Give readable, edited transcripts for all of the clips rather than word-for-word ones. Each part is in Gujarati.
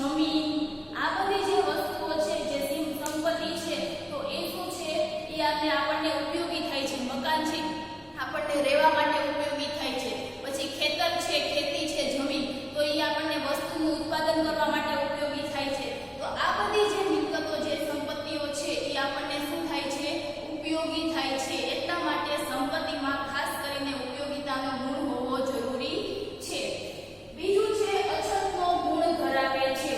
જમીન, આ બધી જે વસ્તુઓ છે, જે સંપત્તિ છે, તો એ શું છે, એ આપણને ઉપયોગી થાય છે. મકાન છે આપણને રહેવા માટે ઉપયોગી થાય છે. પછી ખેતર છે, ખેતી છે, જમીન, તો એ આપણને વસ્તુનું ઉત્પાદન કરવા માટે ઉપયોગી થાય છે. તો આ બધી જે મિલકતો, જે સંપત્તિઓ છે, એ આપણને શું થાય છે, ઉપયોગી થાય છે. એટલા માટે સંપત્તિમાં ખાસ કરીને ઉપયોગિતાનો ગુણ હોવો જરૂરી છે. બીજું છે અછતનો ગુણ ધરાવે છે.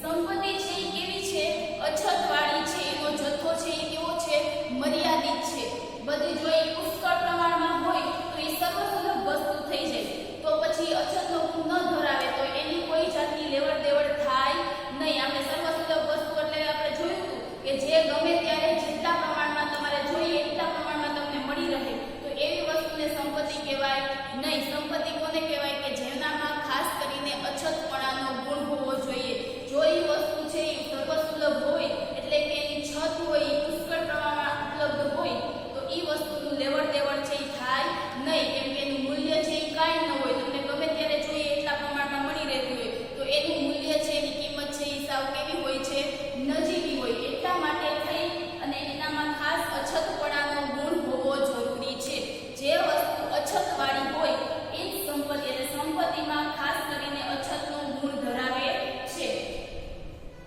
સંપત્તિ છે એ કેવી છે, અછતવાળી છે. એનો જથ્થો છે એ કેવો છે, મર્યાદિત છે. બધી જો એ પુષ્કળ પ્રમાણમાં હોય તો એ સર્વસુલભ વસ્તુ થઈ જાય. તો પછી અછતનો ગુણ ન ધરાવે તો એની કોઈ જાતની લેવડ દેવડ થાય નહીં. આપણે સર્વસુલભ વસ્તુ એટલે આપણે જોયું હતું કે જે ગમે ત્યારે જેટલા પ્રમાણમાં તમારે જોઈએ એટલા પ્રમાણમાં તમને મળી રહે, તો એવી વસ્તુને સંપત્તિ કહેવાય નહીં. સંપત્તિ કોને કહેવાય કે જેનામાં ખાસ કરીને અછતપણાનો ગુણ હોવો જોઈએ. જો એ વસ્તુ છે એ સર્વસુલભ હોય એટલે કે એની છત હોય એ પુષ્કળ પ્રમાણમાં ઉપલબ્ધ હોય તો એ વસ્તુનું લેવડ દેવડ છે એ થાય નહીં. કેમ કે એનું મૂલ્ય છે એ કાંઈ ન હોય, તમને ગમે ત્યારે જોઈએ એટલા પ્રમાણમાં મળી રહેતું હોય તો એનું મૂલ્ય છે, એની કિંમત છે એ સાવ કેવી હોય છે, નજીવી હોય. એટલા માટે થઈ અને એનામાં ખાસ અછતપણાનો ગુણ હોવો જરૂરી છે. જે વસ્તુ અછતવાળી હોય એ જ સંપત્તિ, એટલે સંપત્તિમાં ખાસ કરીને અછતનો ગુણ ધરાવે છે.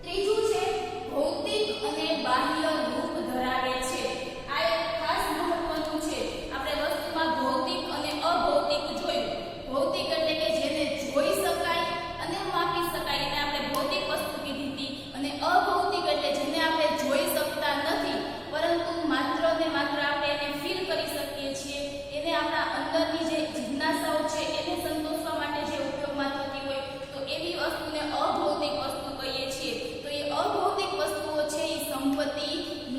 ત્રીજું છે ભૌતિક અને બાહ્ય રૂપ ધરાવે છે. આ એક ખાસ મહત્વનું છે. આપણે વસ્તુમાં ભૌતિક અને અભૌતિક જોયું. ભૌતિક એટલે કે જેને જોઈ શકાય અને માપી શકાય, એટલે આપણે ભૌતિક વસ્તુ કીધી હતી. અને અભૌતિક એટલે જેને આપણે જોઈ શકતા નથી પરંતુ માત્ર ને માત્ર આપણે એને ફીલ કરી શકીએ છીએ. એને આપણા અંદરની જે જિજ્ઞાસાઓ છે એને સંતોષવા માટે જે ઉપયોગમાં થતી હોય તો એવી વસ્તુને અભૌતિક વસ્તુ કહીએ છીએ. તો એ અભૌતિક વસ્તુઓ છે એ સંપત્તિ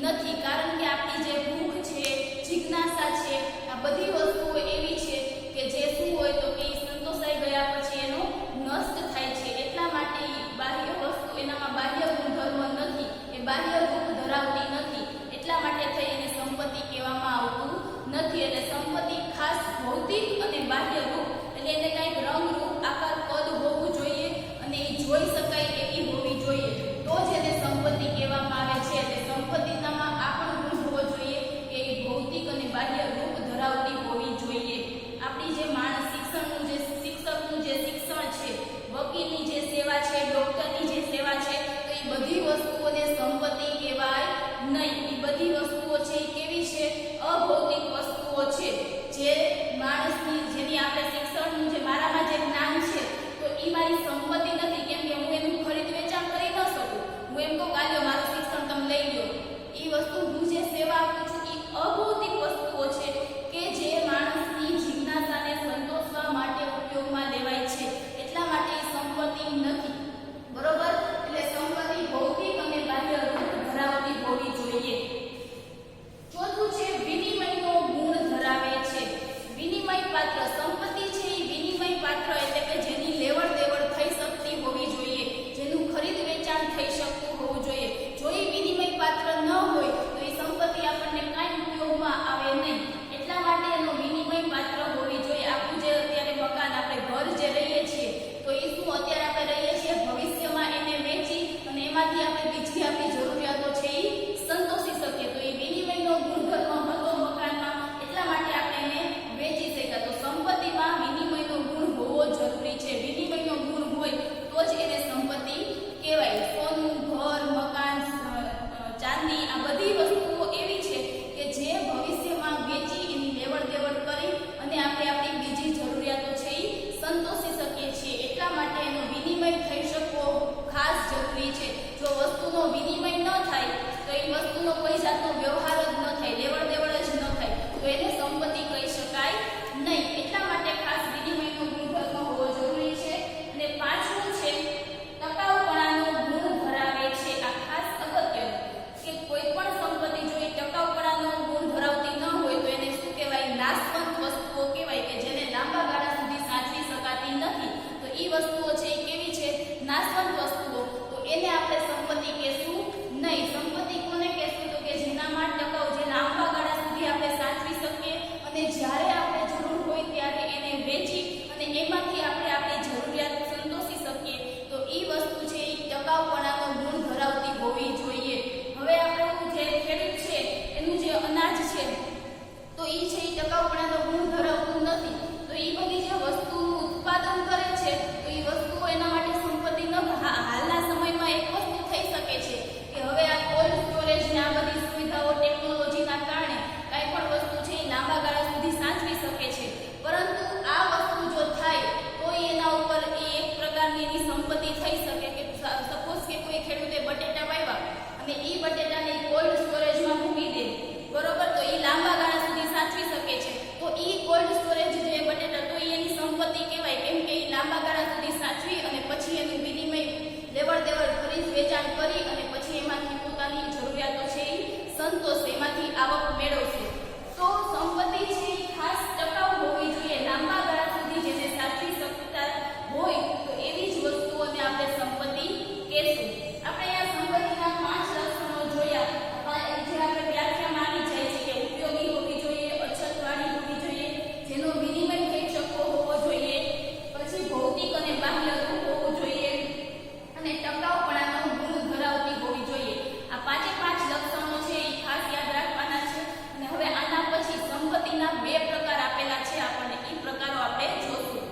નથી. કારણ કે આપણી જે ભૂખ છે, જિજ્ઞાસા છે, આ બધી વસ્તુઓ એવી છે કે જે શું હોય તો કે સંતોષાઈ ગયા પછી એનો નષ્ટ થાય છે. એટલા માટે બાહ્ય વસ્તુ, એનામાં બાહ્ય ગુણધર્મ નથી, એ બાહ્ય રૂપ ધરાવતી નથી. એટલા માટે થઈ એને સંપત્તિ કહેવામાં આવતું નથી. એટલે સંપત્તિ ખાસ ભૌતિક અને બાહ્ય રૂપ એટલે એને કંઈક રંગ, રૂપ, આકાર, કદ હોવું જોઈએ અને એ જોઈ શકાય એવી હોવી જોઈએ તો જ એને સંપત્તિ કહેવામાં આવે છે. એટલે સંપત્તિનામાં આ પણ ગુણ હોવો જોઈએ કે એ ભૌતિક અને બાહ્ય રૂપ ધરાવતી હોવી જોઈએ. આપણી જે માણસ શિક્ષકનું જે શિક્ષણ છે, વકીલની જે સેવા છે, ડોક્ટરની જે સેવા છે, તો એ બધી વસ્તુઓને સંપત્તિ કહેવાય નહીં. એ બધી વસ્તુઓ છે એ કેવી છે, અભૌતિક વસ્તુઓ છે. જે માણસની, જેની આપણે શિક્ષણનું, જે મારામાં જે અને ઈ બટેટાને કોલ્ડ સ્ટોરેજમાં મૂકી દે, બરોબર, તો ઈ લાંબા ગાળા સુધી સાચવી શકે છે. તો ઈ કોલ્ડ સ્ટોરેજ જે બટેટા તો ઈ એની સંપત્તિ કહેવાય, કેમ કે ઈ લાંબા ગાળા સુધી સાચવી અને પછી એનું વિનિમય લેવડ દેવડ ખરીદ વેચાણ કરી અને પછી એમાંથી પોતાની જરૂરિયાતો છે ઈ સંતોષે